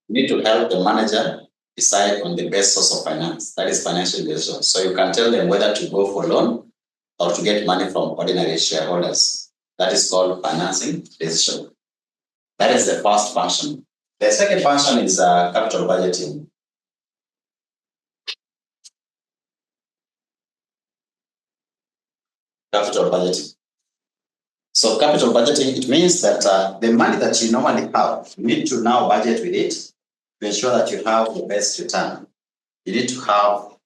You need to help the manager decide on the best source of finance, that is financial decision. So you can tell them whether to go for loan or to get money from ordinary shareholders. That is called financing decision. That is the first function. The second function is capital budgeting. Capital budgeting. So capital budgeting, it means that the money that you normally have, you need to now budget with it to ensure that you have the best return. You need to have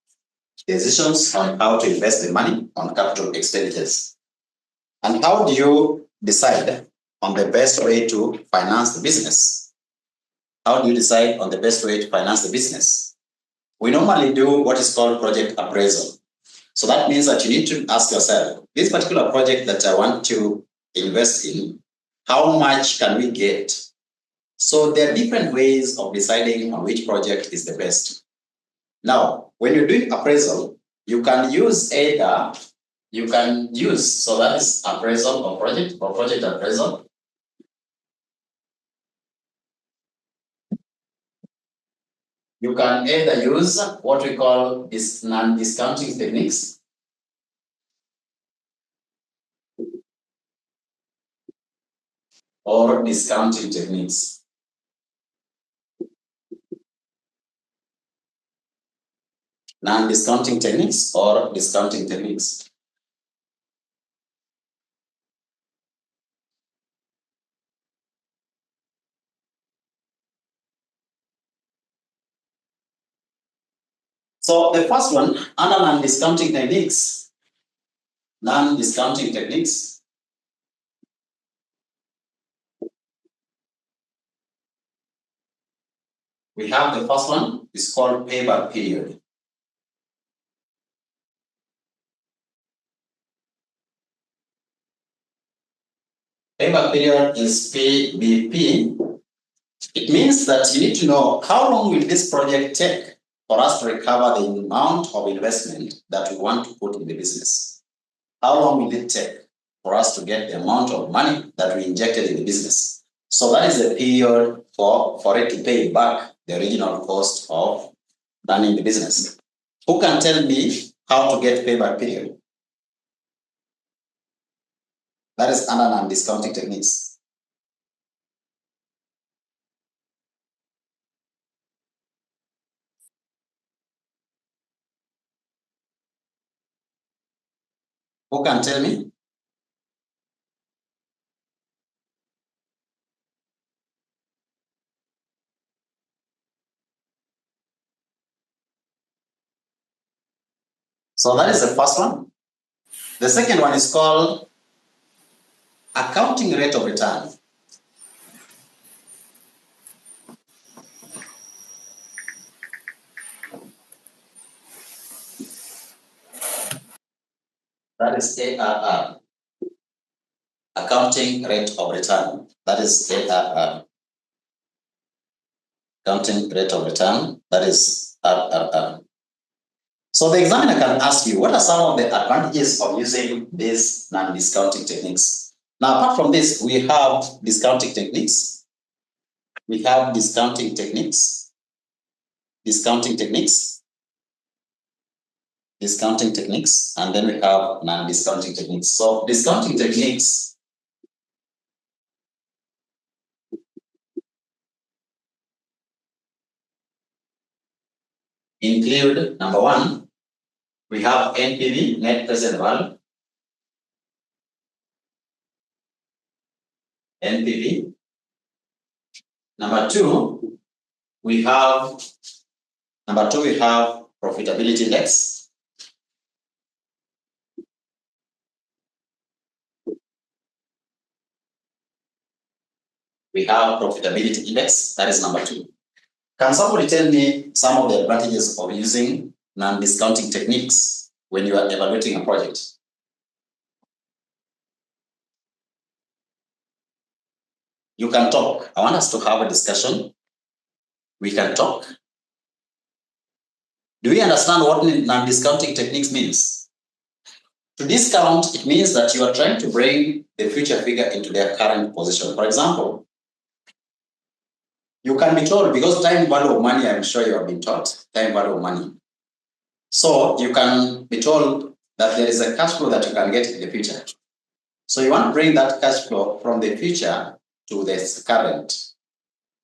decisions on how to invest the money on capital expenditures. And how do you decide on the best way to finance the business? How do you decide on the best way to finance the business? We normally do what is called project appraisal. So that means that you need to ask yourself, this particular project that I want to invest in, how much can we get? So there are different ways of deciding on which project is the best. Now, when you're doing appraisal, you can use so that is appraisal or project appraisal. You can either use what we call non-discounting techniques, or discounting techniques. Non-discounting techniques or discounting techniques. So the first one, under non-discounting techniques, we have the first one, is called payback period. Payback period is PBP. It means that you need to know how long will this project take for us to recover the amount of investment that we want to put in the business. How long will it take for us to get the amount of money that we injected in the business? So that is the period for it to pay back the original cost of running the business. Who can tell me how to get payback period? That is under non-discounting techniques. Who can tell me? So that is the first one. The second one is called accounting rate of return. That is ARR. Accounting rate of return. That is ARR. Accounting rate of return. That is RRR. So the examiner can ask you, what are some of the advantages of using these non-discounting techniques? Now, apart from this, we have discounting techniques. We have discounting techniques. Discounting techniques. Discounting techniques. And then we have non-discounting techniques. So discounting techniques include, number one, we have NPV, net present value. NPV. Number two, we have profitability index. We have profitability index, that is number two. Can somebody tell me some of the advantages of using non-discounting techniques when you are evaluating a project? You can talk. I want us to have a discussion. We can talk. Do we understand what non-discounting techniques means? To discount, it means that you are trying to bring the future figure into their current position. For example, You can be told, because time value of money, I'm sure you have been taught, time value of money. So you can be told that there is a cash flow that you can get in the future. So you want to bring that cash flow from the future to the current.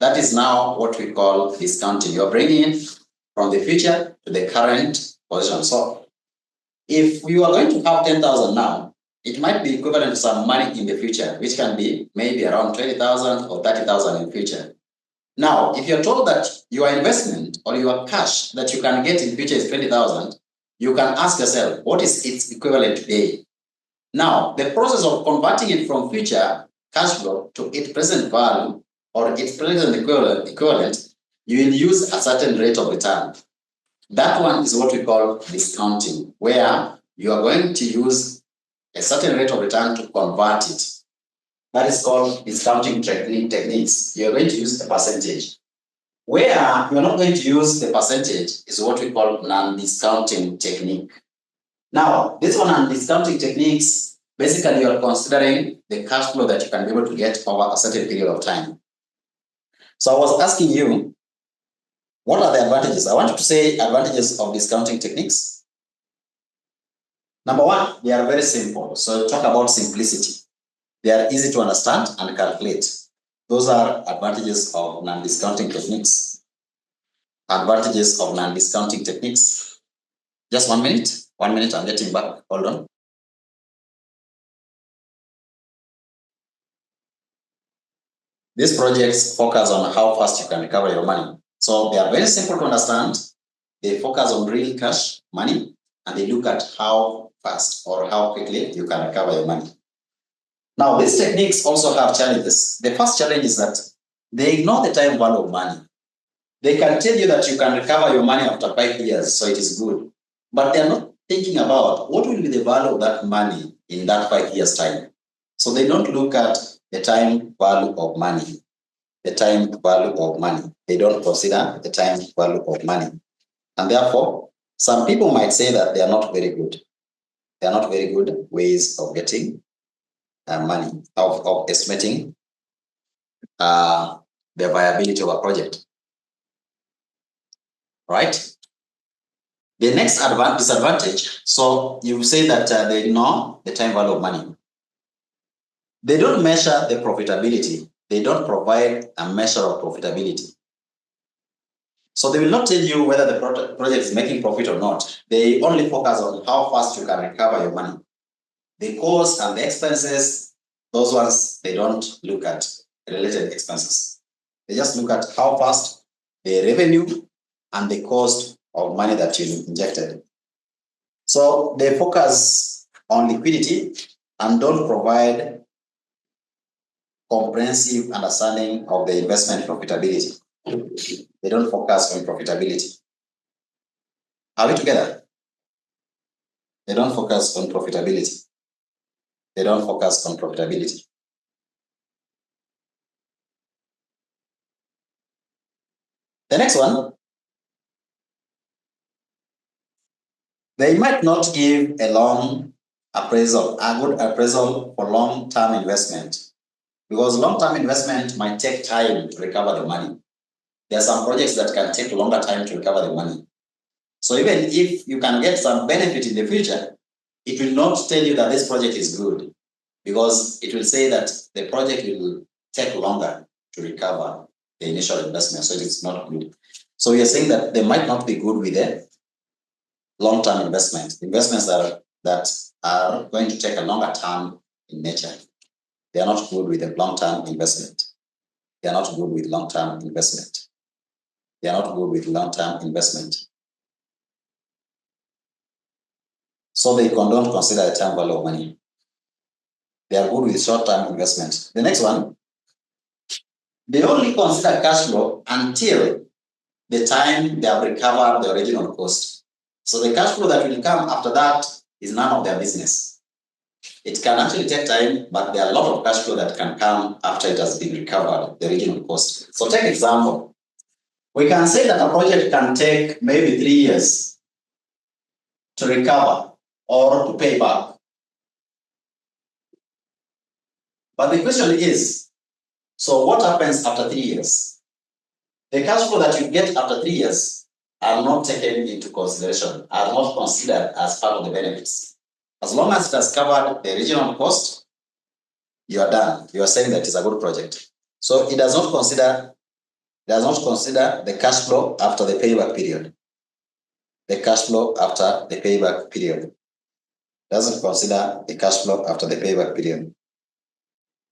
That is now what we call discounting. You're bringing it from the future to the current position. So if you are going to have 10,000 now, it might be equivalent to some money in the future, which can be maybe around 20,000 or 30,000 in the future. Now, if you're told that your investment or your cash that you can get in the future is 20,000, you can ask yourself, what is its equivalent today? Now, the process of converting it from future cash flow to its present value or its present equivalent, you will use a certain rate of return. That one is what we call discounting, where you are going to use a certain rate of return to convert it. That is called discounting techniques. You are going to use a percentage. Where you are not going to use the percentage is what we call non-discounting technique. Now, this one on discounting techniques, basically you are considering the cash flow that you can be able to get over a certain period of time. So I was asking you, what are the advantages? I want you to say advantages of discounting techniques. Number one, they are very simple. So talk about simplicity. They are easy to understand and calculate. Those are advantages of non-discounting techniques. Advantages of non-discounting techniques. Just 1 minute. 1 minute, I'm getting back. Hold on. These projects focus on how fast you can recover your money. So they are very simple to understand. They focus on real cash money, and they look at how fast or how quickly you can recover your money. Now, these techniques also have challenges. The first challenge is that they ignore the time value of money. They can tell you that you can recover your money after 5 years, so it is good. But they are not thinking about what will be the value of that money in that 5 years' time. So they don't look at the time value of money. The time value of money. They don't consider the time value of money. And therefore, some people might say that they are not very good. They are not very good ways of getting money, of estimating the viability of a project. Right? The next disadvantage, so you say that they ignore the time value of money. They don't measure the profitability. They don't provide a measure of profitability. So they will not tell you whether the project is making profit or not. They only focus on how fast you can recover your money. The costs and the expenses, those ones, they don't look at related expenses. They just look at how fast the revenue and the cost of money that you injected. So they focus on liquidity and don't provide comprehensive understanding of the investment profitability. They don't focus on profitability. Are we together? They don't focus on profitability. They don't focus on profitability. The next one, they might not give a long appraisal, a good appraisal for long-term investment, because long-term investment might take time to recover the money. There are some projects that can take a longer time to recover the money. So even if you can get some benefit in the future, it will not tell you that this project is good, because it will say that the project will take longer to recover the initial investment, so it is not good. So we are saying that they might not be good with the long-term investments that are going to take a longer term in nature. They are not good with the long-term investment. They are not good with long-term investment. They are not good with long-term investment. So they don't consider the time value of money. They are good with short-term investment. The next one, they only consider cash flow until the time they have recovered the original cost. So the cash flow that will come after that is none of their business. It can actually take time, but there are a lot of cash flow that can come after it has been recovered, the original cost. So take example. We can say that a project can take maybe 3 years to recover or to pay back. But the question is, so what happens after 3 years? The cash flow that you get after 3 years are not taken into consideration, are not considered as part of the benefits. As long as it has covered the original cost, you are done. You are saying that it's a good project. So it does not consider the cash flow after the payback period. The cash flow after the payback period. Doesn't consider the cash flow after the payback period.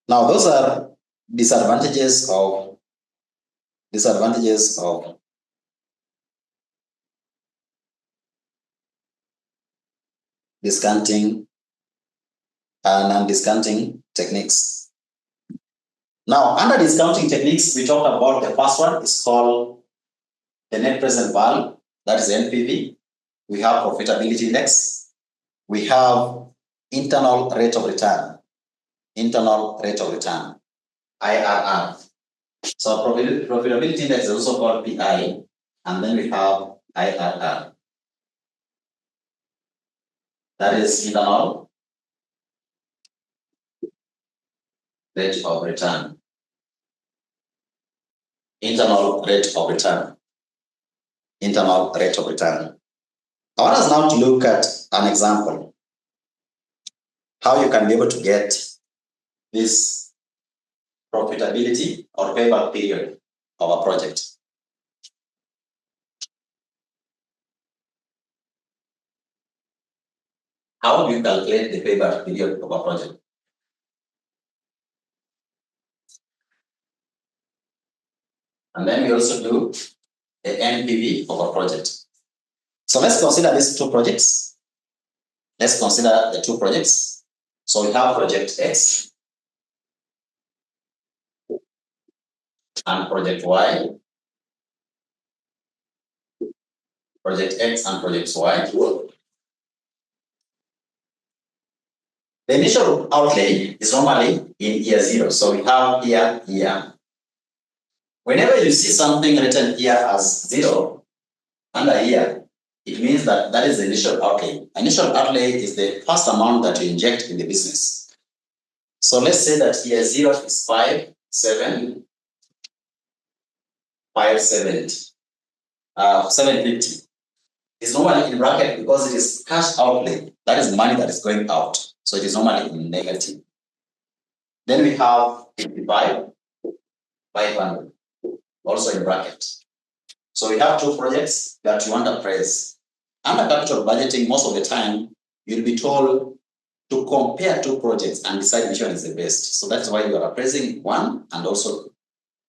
Now, those are disadvantages of discounting and non-discounting techniques. Now, under discounting techniques, we talked about the first one is called the net present value, that is NPV. We have profitability index. We have internal rate of return, IRR. So profitability index is also called PI, and then we have IRR. That is internal rate of return. Internal rate of return. I want us now to look at an example, how you can be able to get this profitability or payback period of a project. How do you calculate the payback period of a project? And then we also do the NPV of a project. So let's consider these two projects. Let's consider the two projects. So we have project X and project Y. Project X and project Y. The initial outlay is normally in year 0. So we have year. Whenever you see something written here as 0 under year, it means that that is the initial outlay. Initial outlay is the first amount that you inject in the business. So let's say that year 0 is 750. It's normally in bracket because it is cash outlay. That is money that is going out. So it is normally in negative. Then we have 500, also in bracket. So we have two projects that you want to appraise. Under capital budgeting, most of the time, you'll be told to compare two projects and decide which one is the best. So that's why you are appraising one and also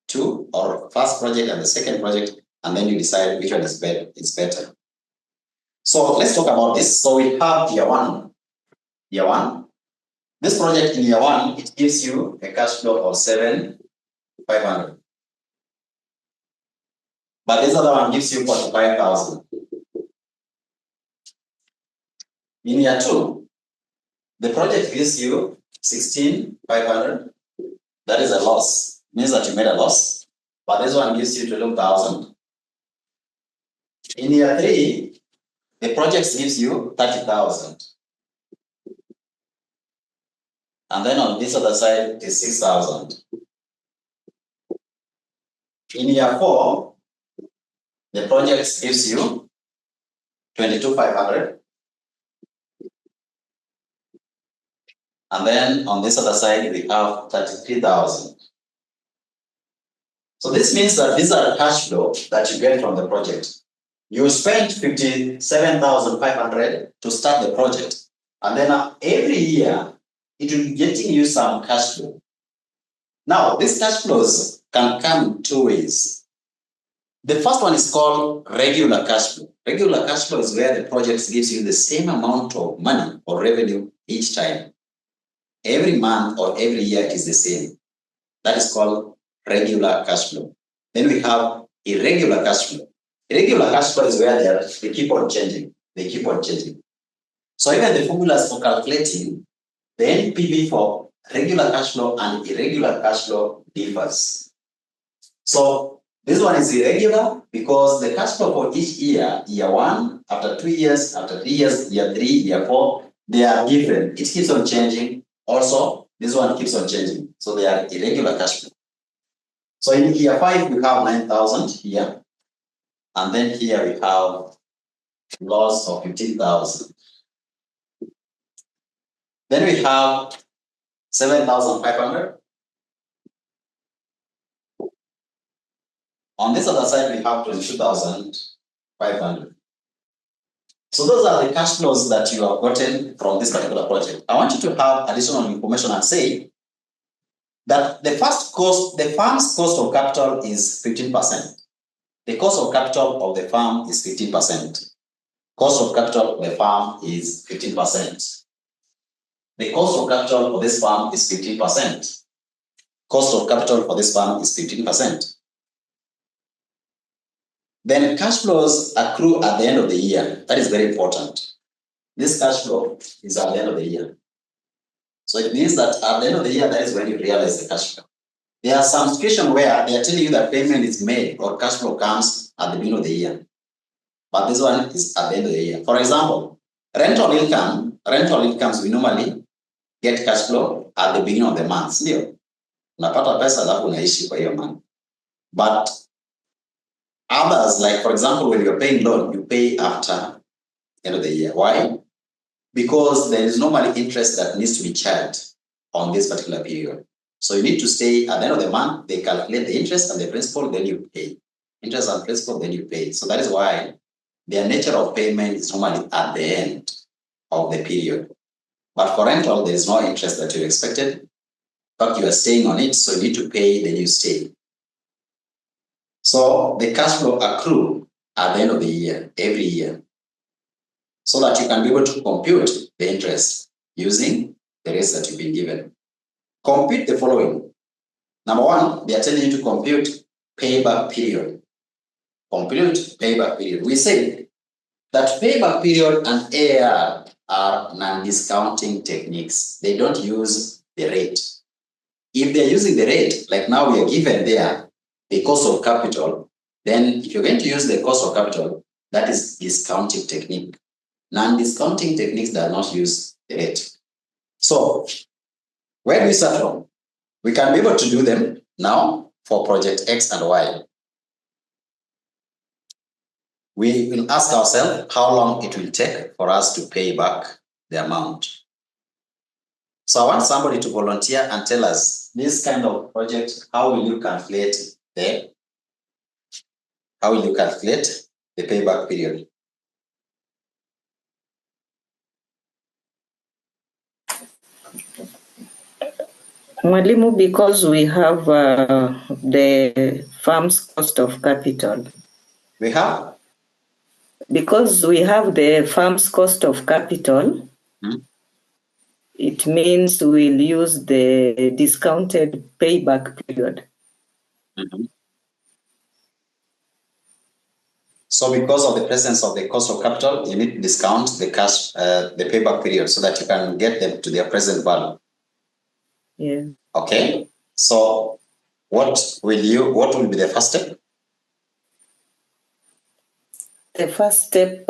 two, or first project and the second project, and then you decide which one is better. So let's talk about this. So we have year one. This project in year 1, it gives you a cash flow of 7,500. But this other one gives you 45,000. In year 2, the project gives you 16,500. That is a loss. It means that you made a loss. But this one gives you 12,000. In year 3, the project gives you 30,000. And then on this other side is 6,000. In year 4, the project gives you 22,500. And then on this other side, we have 33,000. So this means that these are cash flow that you get from the project. You spent 57,500 to start the project. And then every year, it will be getting you some cash flow. Now, these cash flows can come 2 ways. The first one is called regular cash flow. Regular cash flow is where the project gives you the same amount of money or revenue each time. Every month or every year it is the same. That is called regular cash flow. Then we have irregular cash flow. Irregular cash flow is where they keep on changing. So even the formulas for calculating the NPV for regular cash flow and irregular cash flow differs. So this one is irregular because the cash flow for each year 1, after 2 years, after 3 years, year 3, year 4, they are different. It keeps on changing. Also, this one keeps on changing. So they are irregular cash flow. So in year 5, we have 9,000 here. And then here we have loss of 15,000. Then we have 7,500. On this other side, we have 22,500. So those are the cash flows that you have gotten from this particular project. I want you to have additional information and say that the firm's cost of capital is 15%. The cost of capital of the firm is 15%. Cost of capital of the firm is 15%. The cost of capital for this firm is 15%. Cost of capital for this firm is 15%. Then cash flows accrue at the end of the year. That is very important. This cash flow is at the end of the year. So it means that at the end of the year, that is when you realize the cash flow. There are some situations where they are telling you that payment is made or cash flow comes at the beginning of the year. But this one is at the end of the year. For example, rental incomes, we normally get cash flow at the beginning of the month. Unapata pesa alafu unaishi kwa hiyo month. But others, like for example, when you're paying loan, you pay after the end of the year. Why? Because there is normally interest that needs to be charged on this particular period. So you need to stay at the end of the month, they calculate the interest and the principal, then you pay. Interest and principal, then you pay. So that is why their nature of payment is normally at the end of the period. But for rental, there is no interest that you expected. But you are staying on it, so you need to pay, then you stay. So the cash flow accrue at the end of the year, every year, so that you can be able to compute the interest using the rates that you've been given. Compute the following. Number one, they are telling you to compute payback period. Compute payback period. We say that payback period and AR are non-discounting techniques. They don't use the rate. If they're using the rate, like now we are given there, the cost of capital, then if you're going to use the cost of capital, that is discounting technique. Non-discounting techniques do not use the rate. So, where do we start from? We can be able to do them now for project X and Y. We will ask ourselves how long it will take for us to pay back the amount. So I want somebody to volunteer and tell us this kind of project, how will you calculate the payback period? Mwalimu, because we have the firm's cost of capital. We have? Because we have the firm's cost of capital, it means we'll use the discounted payback period. So because of the presence of the cost of capital, you need to discount the cash, the payback period so that you can get them to their present value. Yeah. Okay. So what will be the first step? The first step,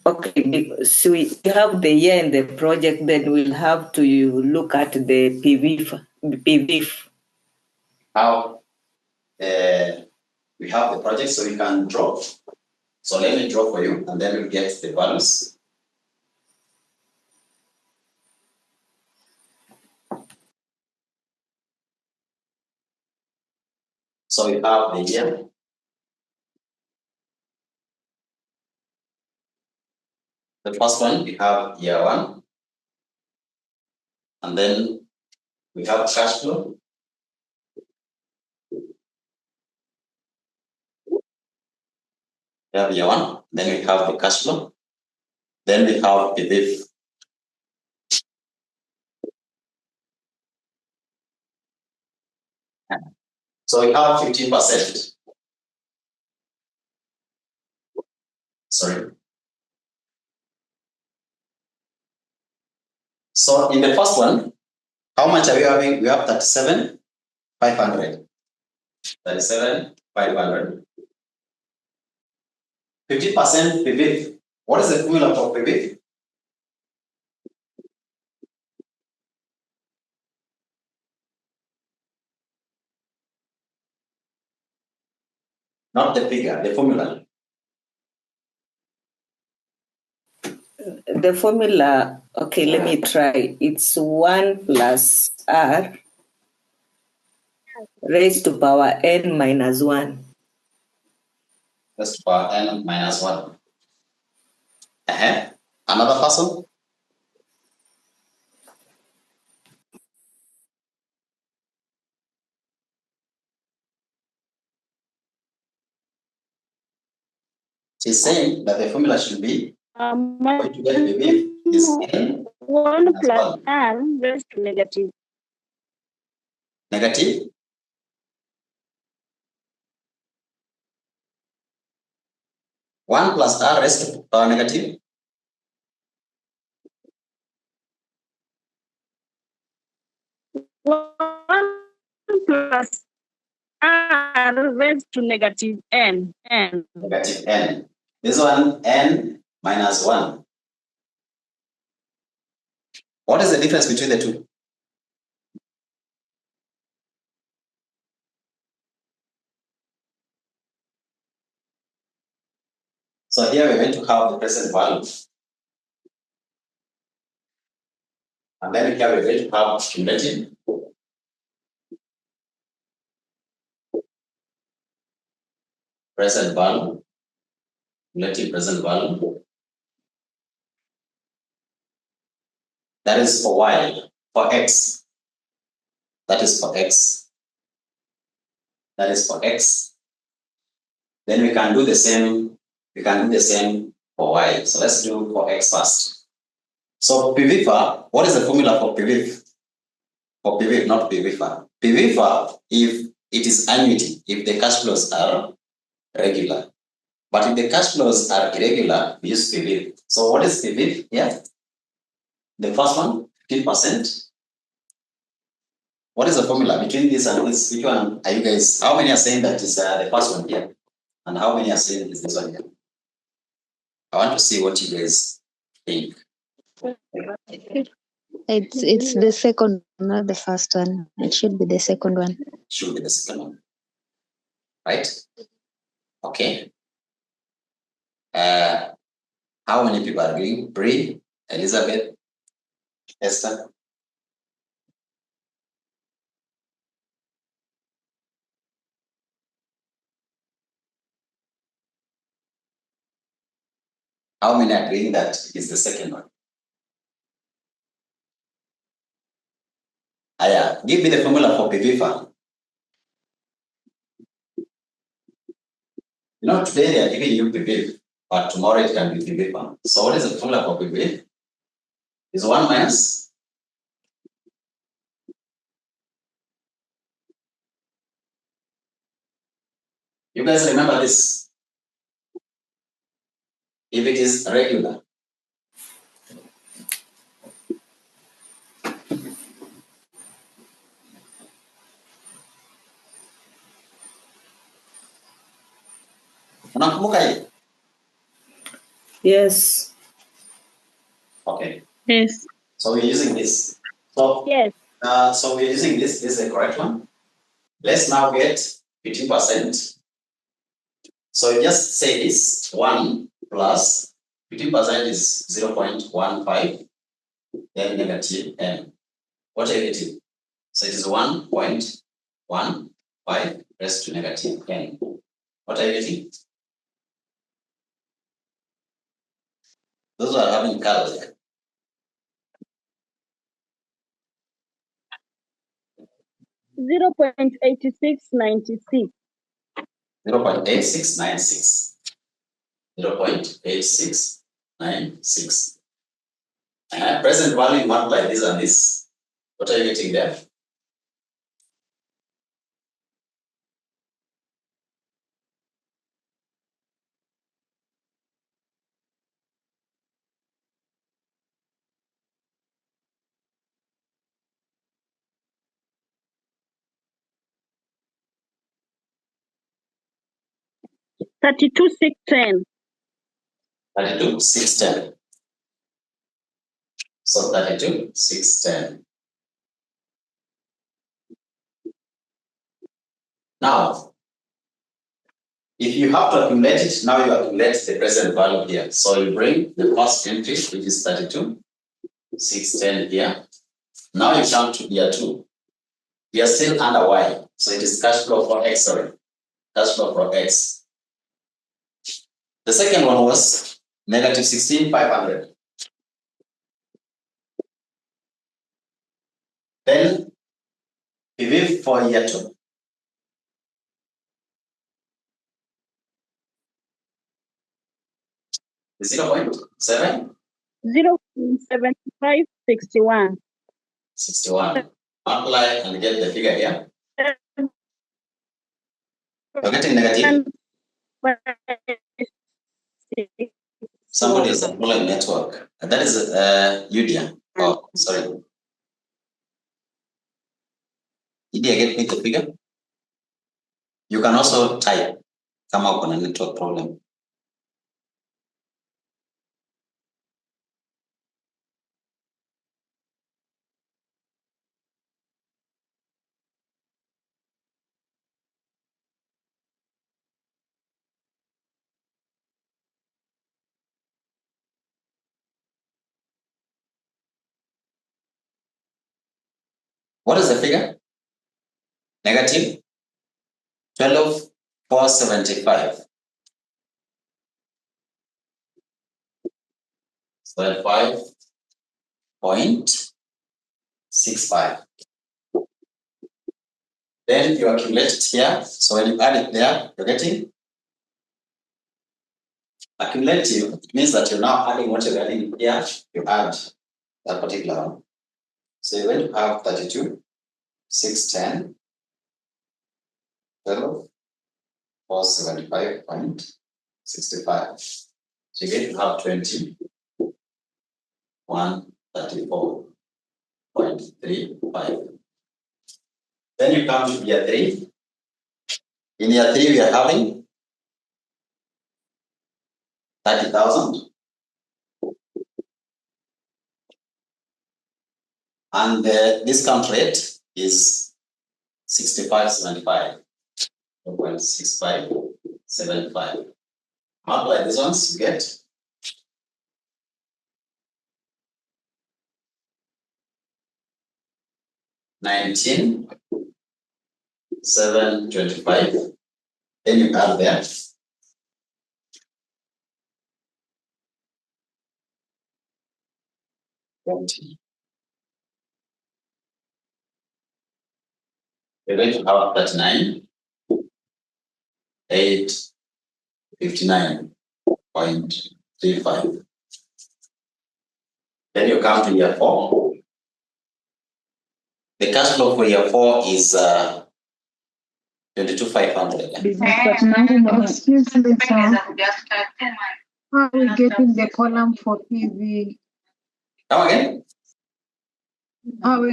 okay, so we have the year in the project, then we'll have to look at the PV. How we have the project, so you can draw. So let me draw for you, and then we'll get the values. So we have the year. The first one, we have year 1. And then we have cash flow. We have year 1. Then we have the cash flow. Then we have the PV. So we have 15%. Sorry. So in the first one, how much are we having? We have 37,500. 37,500. 50% PV. What is the formula for PV? Not the figure, the formula. The formula, okay, let me try. It's 1 plus r raised to power n minus 1. Raised to power n minus 1. Another person? She's saying that the formula should be what you get believe is n 1 plus r raised to negative. Negative? One plus r raised to power negative? One plus r raised to negative n. Negative n. This one, n minus 1. What is the difference between the two? So here we're going to have the present value. And then here we're going to have cumulative. Present value. Cumulative present value. That is for y. For x. That is for x. That is for x. Then we can do the same. We can do the same for y. So let's do for x first. So PVFA, what is the formula for PVF? For PVF, not PVFA. PVFA, if it is annuity, if the cash flows are regular. But if the cash flows are irregular, we use PVF. So what is PVF here? The first one, 15%. What is the formula between this and this? Which one are you guys? How many are saying that is the first one here? And how many are saying is this one here? I want to see what you guys think. It's the second, not the first one. It should be the second one. Should be the second one. Right? Okay. How many people are agreeing? Bree, Elizabeth, Esther? How many are agreeing that is the second one? Aya, give me the formula for PVFA. You know, today they are giving you PVF, but tomorrow it can be PVFA. So what is the formula for PVF? Is 1 minus? You guys remember this? If it is regular. Unakumbuka hii? Yes. Okay. Yes. So we're using this. So Yes. So we're using this. This is the correct one. Let's now get 15%. So just say this 1 plus 15% is 0.15, then negative n. What are you getting? So it is 1.15 raised to negative n. What are you getting? Those who are having colors. 0.8696. 0.8696. 0.8696. Present value multiply this and this. What are you getting there? $32,610. 32,610. So 32,610. Now, If you have to accumulate it, now you accumulate the present value here. So you bring the first entry, which is 32, 610 here. Now you come to year 2. We are still under Y. So it is cash flow for X, sorry. Cash flow for X. The second one was negative 16,500. Then PV for year 2. The 0.7? 0.7561. 61. Multiply and get the figure here. You're getting negative. Somebody is employing network. That is Udia. Oh, sorry. Udia, get me the figure. You can also type. Come up on a network problem. What is the figure? Negative 12,475. 5.65. Then you accumulate it here. So when you add it there, you're getting accumulative. It means that you're now adding what you're adding here. You add that particular one. So you're going to have 32, 610, 12, 475.65. So you're going to have 20, 134.35. Then you come to year 3. In year 3, we are having 30,000. And the discount rate is 65.75. 0.6575. Multiply these ones, you get 19,725. Then you add there. You're going to have 39,859.35. Then you come to year 4. The cash flow for year 4 is 22,500. Excuse me, sir. How are we getting the column for PV? Come again? How are we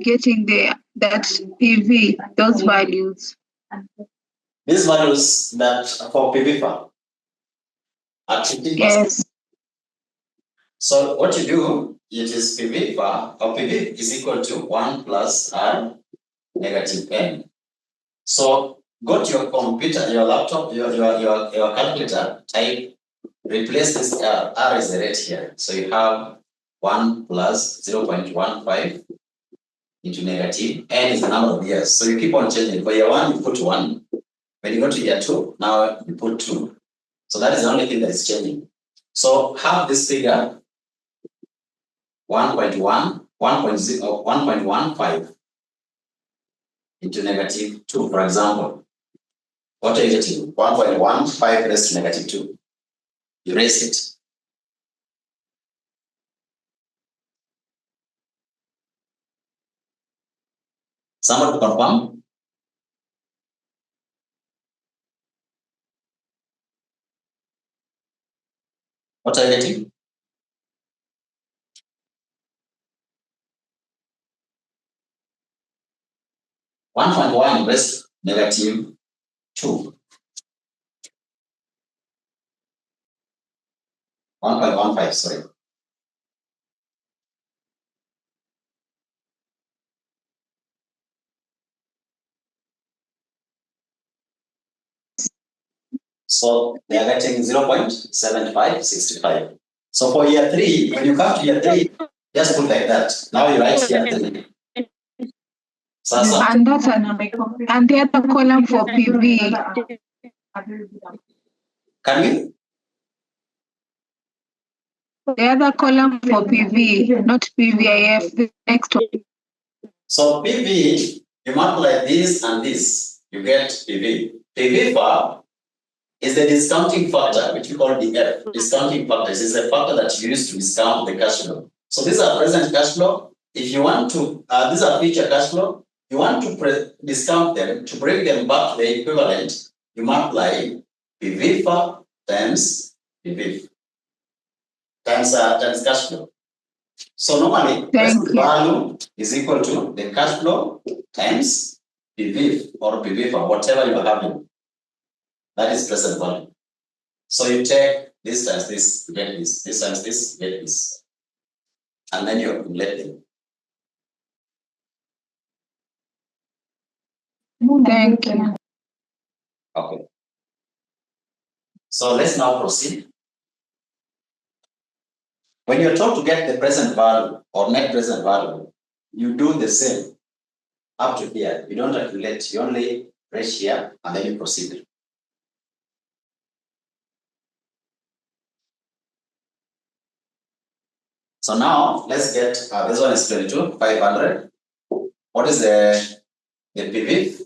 getting that PV, those values? These values that for PV farm are 50%. Yes. So what you do, it is PV farm, or PV is equal to 1 plus R negative N. So go to your computer, your laptop, your calculator, type, replace this R as the rate here. So you have 1 plus 0.15 into negative, N is the number of years. So you keep on changing. For year 1, you put 1. When you go to year 2, now you put 2. So that is the only thing that is changing. So have this figure 1.15 into negative 2, for example. What are you getting? 1.15 raised to negative 2. You raise it. Someone to confirm? What are you getting? (1.1 raised to negative 2. 1.15, sorry. So they are getting 0.7565. So for year 3, when you come to year 3, just put like that. Now you write year 3. Sasa. And that's and the other column for PV. Can we? The other column for PV, not PVIF, the next one. So PV, you multiply this and this, you get PV. PV bar is the discounting factor, which we call DF. Discounting factor is a factor that you use to discount the cash flow. So these are present cash flow. If you want to, these are future cash flow. You want to discount them to bring them back to the equivalent. You multiply PV bar times PV times cash flow. So normally, present value is equal to the cash flow times PV or PV for whatever you are having. That is present value. So you take this times this, you get this. This times this, you get this. And then you accumulate them. Thank you. Okay. So let's now proceed. When you're told to get the present value or net present value, you do the same up to here. You don't accumulate, you only press here and then you proceed. So now let's get this one is 22,500. What is the PV?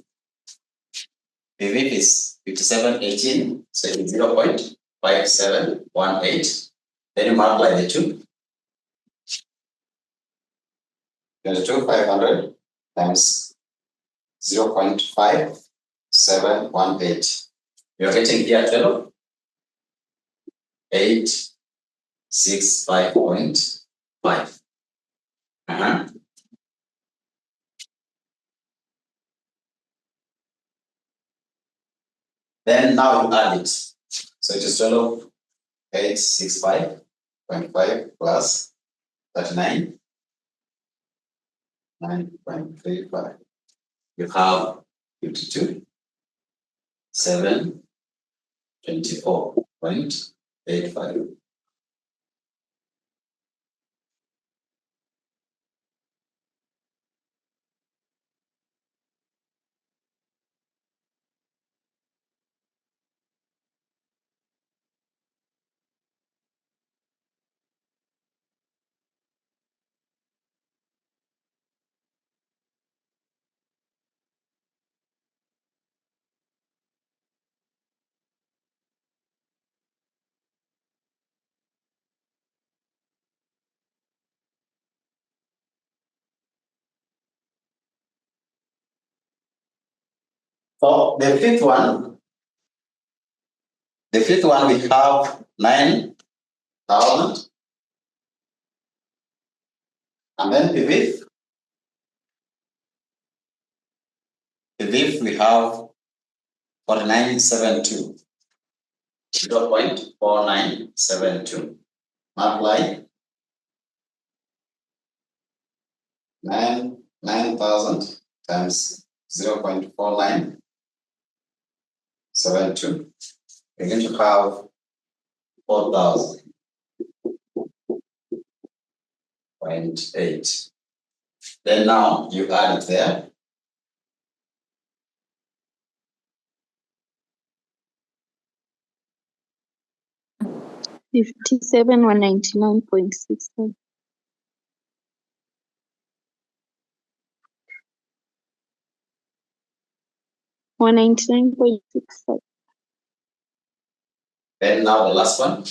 PV is 5718, so it's 0.5718. Then you multiply the two. 22,500 times 0.5718. You're getting here 12,865.5. Then now you add it. So it is 12,865.5 plus 39, 9.35. You have 52, 724.85. For the fifth one we have 9,000. And then PV we have 4972. 0.4972. Multiply 9,000 times 0.4972. We're going to have 4,000.8. Then now you add it there. $57,199.65. $199.65. Then now the last one.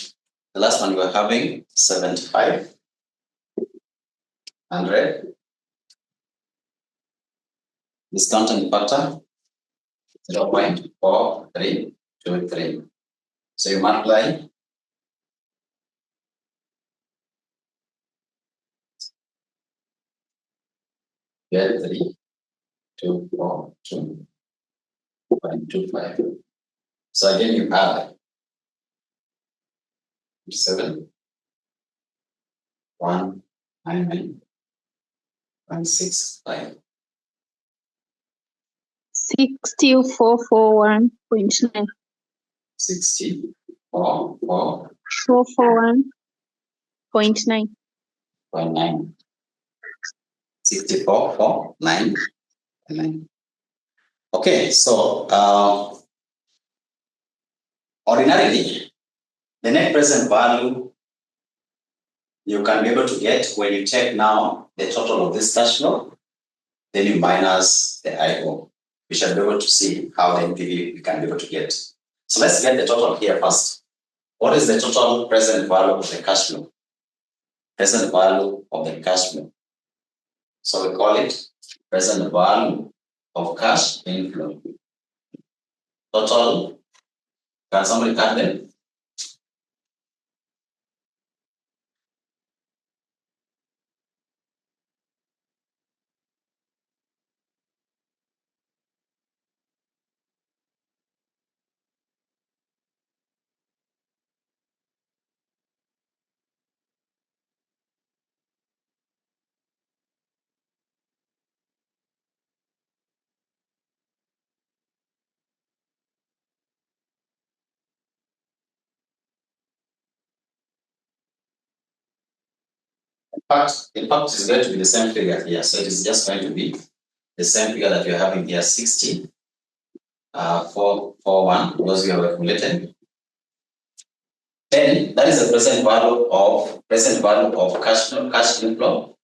The last one we're having 7,500. Discounting factor 0.4323. So you multiply 3,242.25. So again you add 7,199.65. 62441.9. 441.9. 64.9. Okay, so ordinarily, the net present value you can be able to get when you take now the total of this cash flow, then you minus the IO. We shall be able to see how the NPV we can be able to get. So let's get the total here first. What is the total present value of the cash flow? Present value of the cash flow. So we call it present value of cash inflow. Total, can somebody cut them? In fact, it's going to be the same figure here. So it is just going to be the same figure that you're having here, 60, 441, because we have accumulated. Then that is the present value of cash inflow.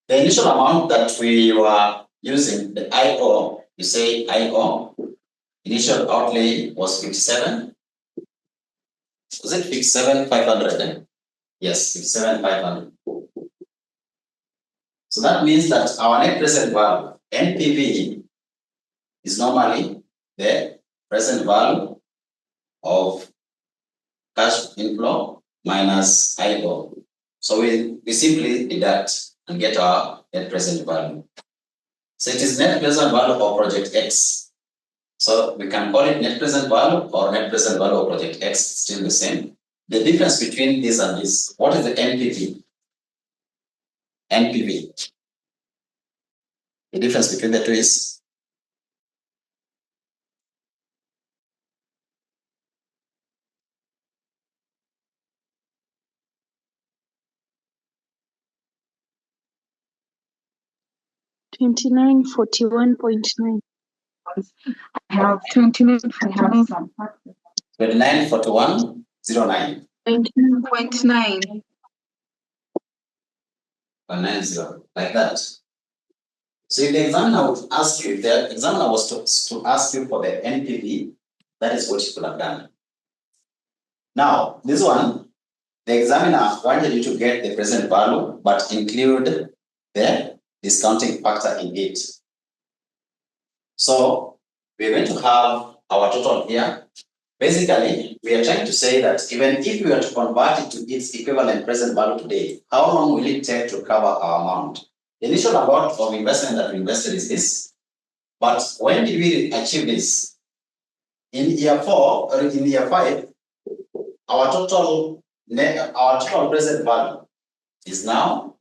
The initial amount that we were using, the IO, you say IO, initial outlay was 57. Was it 57,500 then? Yes, 57,500. So that means that our net present value, NPV, is normally the present value of cash inflow minus IO. So we simply deduct and get our net present value. So it is net present value of project X. So we can call it net present value or net present value of project X, still the same. The difference between this and this, what is the NPV? NPV. The difference between the two is 2941.9. I have 2941. 2941.09. 0.9. 190, like that. So if the examiner would ask you, if the examiner was to ask you for the NPV, that is what you could have done. Now, this one, the examiner wanted you to get the present value, but include the discounting factor in it. So we're going to have our total here. Basically, we are trying to say that even if we were to convert it to its equivalent present value today, how long will it take to cover our amount? The initial amount of investment that we invested is this, but when did we achieve this? In year 4 or in year 5, our total present value is now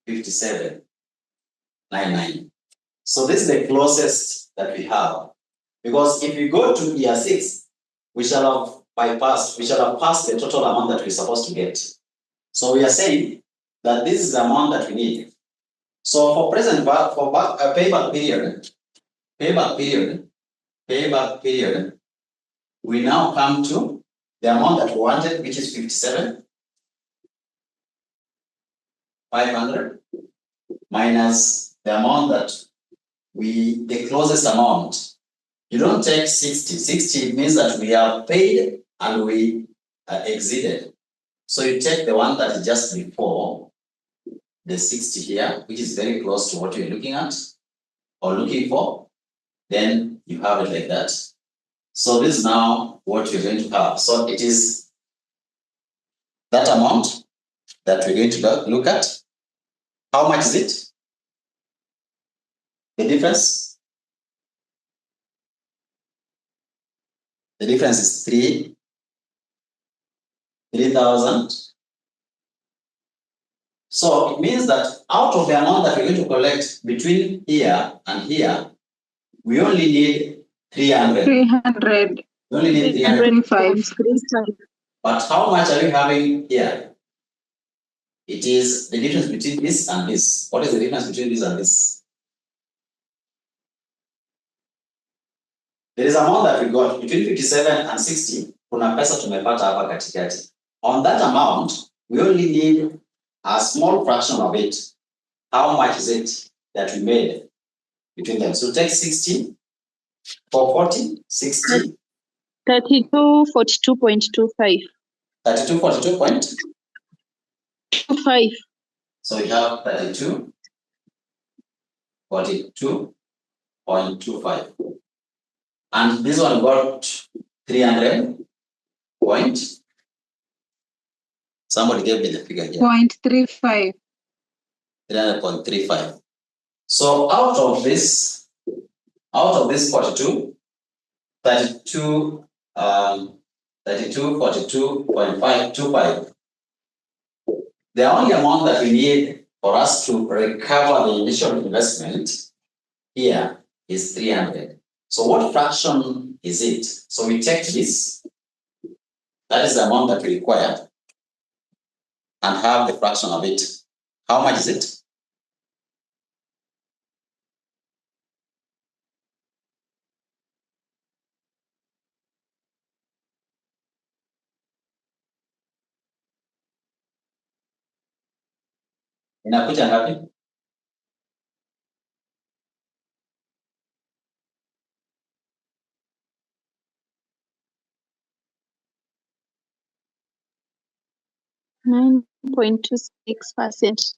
57.99. So this is the closest that we have, because if we go to year 6, we shall have passed the total amount that we're supposed to get. So we are saying that this is the amount that we need. So for payback period, we now come to the amount that we wanted, which is 57,500 minus the amount that the closest amount. You don't take 60. 60 means that we have paid and we exceeded. So you take the one that is just before the 60 here, which is very close to what you're looking at or looking for. Then you have it like that. So this is now what you're going to have. So it is that amount that we're going to look at. How much is it? The difference? The difference is 3,000. So it means that out of the amount that we're going to collect between here and here, we only need 300. 300. You only need 335. But how much are you having here? It is the difference between this and this. What is the difference between this and this? There is amount that we got between 57 and 60. Kuna pesa tumepata hapa katikati. On that amount, we only need a small fraction of it. How much is it that we made between them? So take 60 for 40, 60. 3242.25. 3242.25. So we have 3242.25. And this one got 300 point. Somebody gave me the figure here. 0.35. 300.35. So out of this 42, 42.525. The only amount that we need for us to recover the initial investment here is 300. So what fraction is it? So we take this, that is the amount that we require, and have the fraction of it. How much is it? Inakuja ngapi? %9.26%.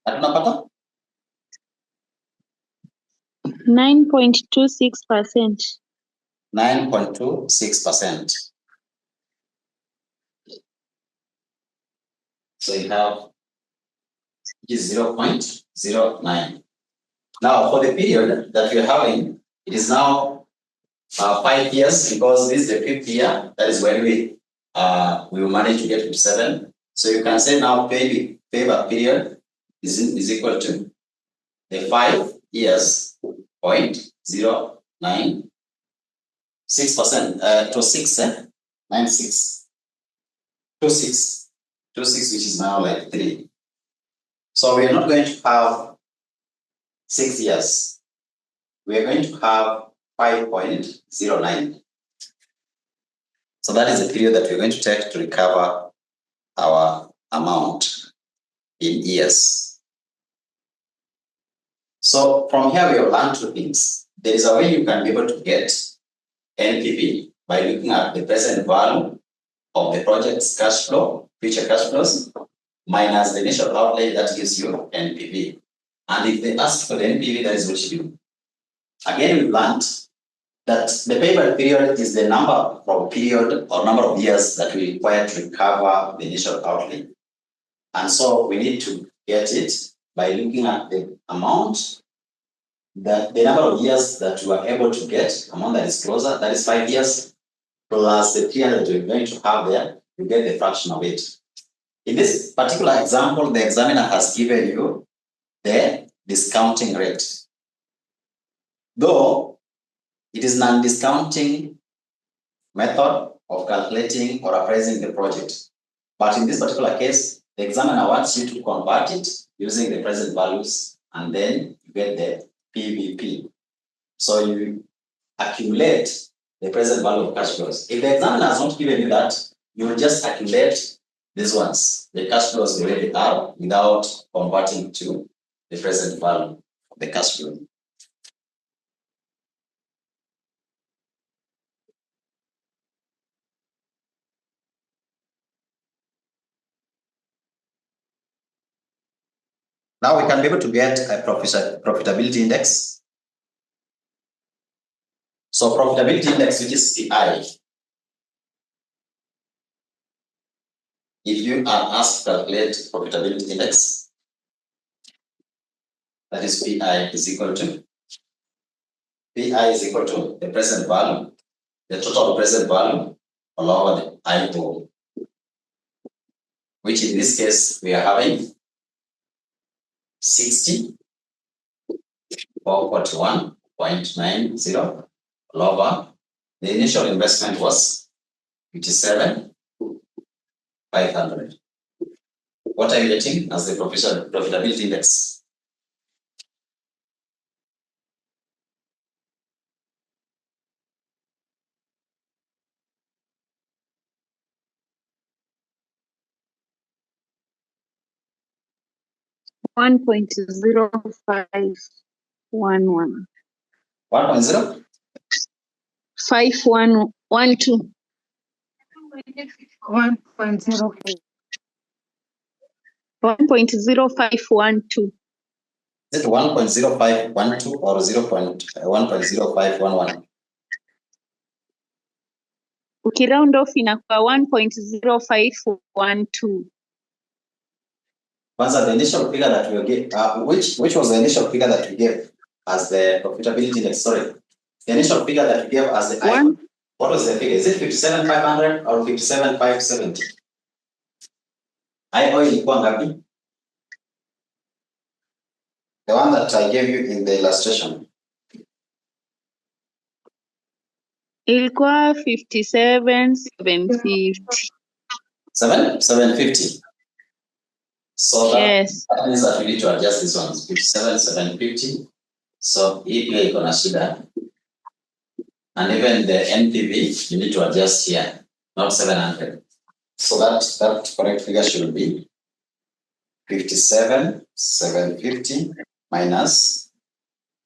Tunapata 9.26%. 9.26%. So you have is 0.09. Now for the period that we're having, it is now 5 years, because this is the 5th year. That is when we will manage to get to 7. So you can say now payback period is equal to the 5 years 0.096% to 6 96 26, which is now like 3. So we are not going to have 6 years. We are going to have 5.09. So that is the period that we're going to take to recover our amount in years. So from here we have learned 2 things. There is a way you can be able to get NPV by looking at the present value of the project's cash flow, future cash flows, minus the initial outlay. That gives you NPV. And if they ask for the NPV, that is what you do. Again, we've learned that the payback period is the number of period or number of years that we require to recover the initial outlay. And so we need to get it by looking at the amount, that the number of years that we are able to get, amount that is closer, that is 5 years, plus the 300 we're going to have there, you get the fraction of it. In this particular example, the examiner has given you the discounting rate. Though it is non-discounting method of calculating or appraising the project. But in this particular case, the examiner wants you to convert it using the present values, and then you get the PVP. So you accumulate the present value of cash flows. If the examiner has not given you that, you will just accumulate these ones, the cash flows the way they are, without converting to the present value of the cash flow. Now we can be able to get a profitability index. So profitability index, which is PI. If you are asked to calculate profitability index, that is PI is equal to the present value, the total present value all over the IO, which in this case we are having 60 or 41 0.90 over the initial investment was 57,500. What are you getting as the profitability index? One 1.0511. 1.0? 5112. 1.05. 1.0512. Is it 1.0512 or 1.0511? Ukiround off inakuwa 1.0512. What's the initial figure that we gave? Which was the initial figure that we gave as the profitability index? Sorry, the initial figure that we gave as the icon. What was the figure? Is it 57,500 or 57,570? IO ilikuwa ngapi? The one that I gave you in the illustration. Ilikuwa 57,750. 750. So Yes. that means that we need to adjust these ones. 57,750. So hii pia iko na shida. And even the NPV, you need to adjust here, not 700. So that correct figure should be 57,750 minus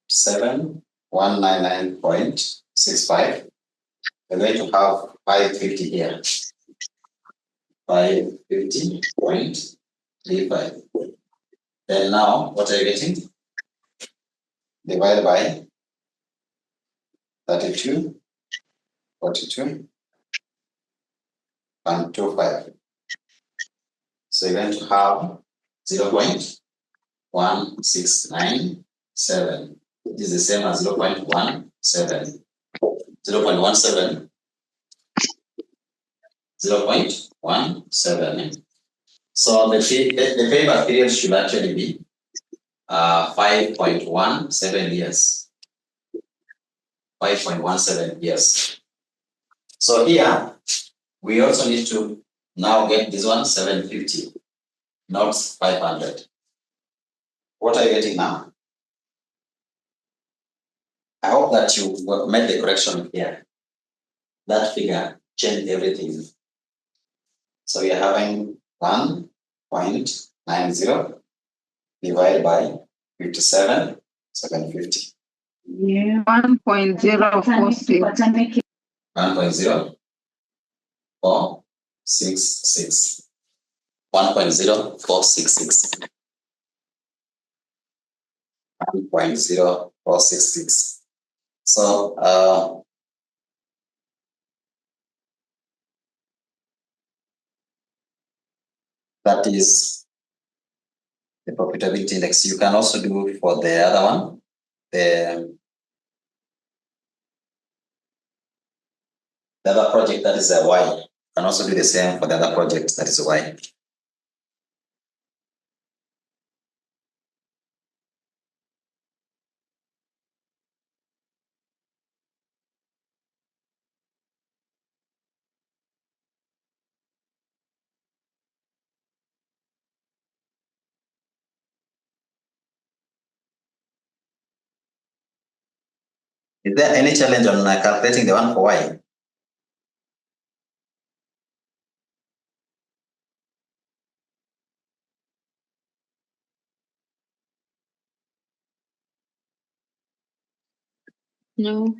7,199.65. We're going to have 550 here. 550.35. Then now, what are you getting? Divide by 32, 42, and 25. So you're going to have 0.1697. It is the same as 0.17. 0.17. 0.17. So the payback period should actually be 5.17 years. 5.17 years. So here, we also need to now get this one 750, not 500. What are you getting now? I hope that you made the correction here. That figure changed everything. So we are having 1.90 divided by 57,750. Yeah, 1.046. 1.0466. 1.0466. 1.0466. So that is the profitability index. You can also do it for the other one, the other project that is a Y. You can also do the same for the other project that is a Y. Is there any challenge on calculating the one for Y? No.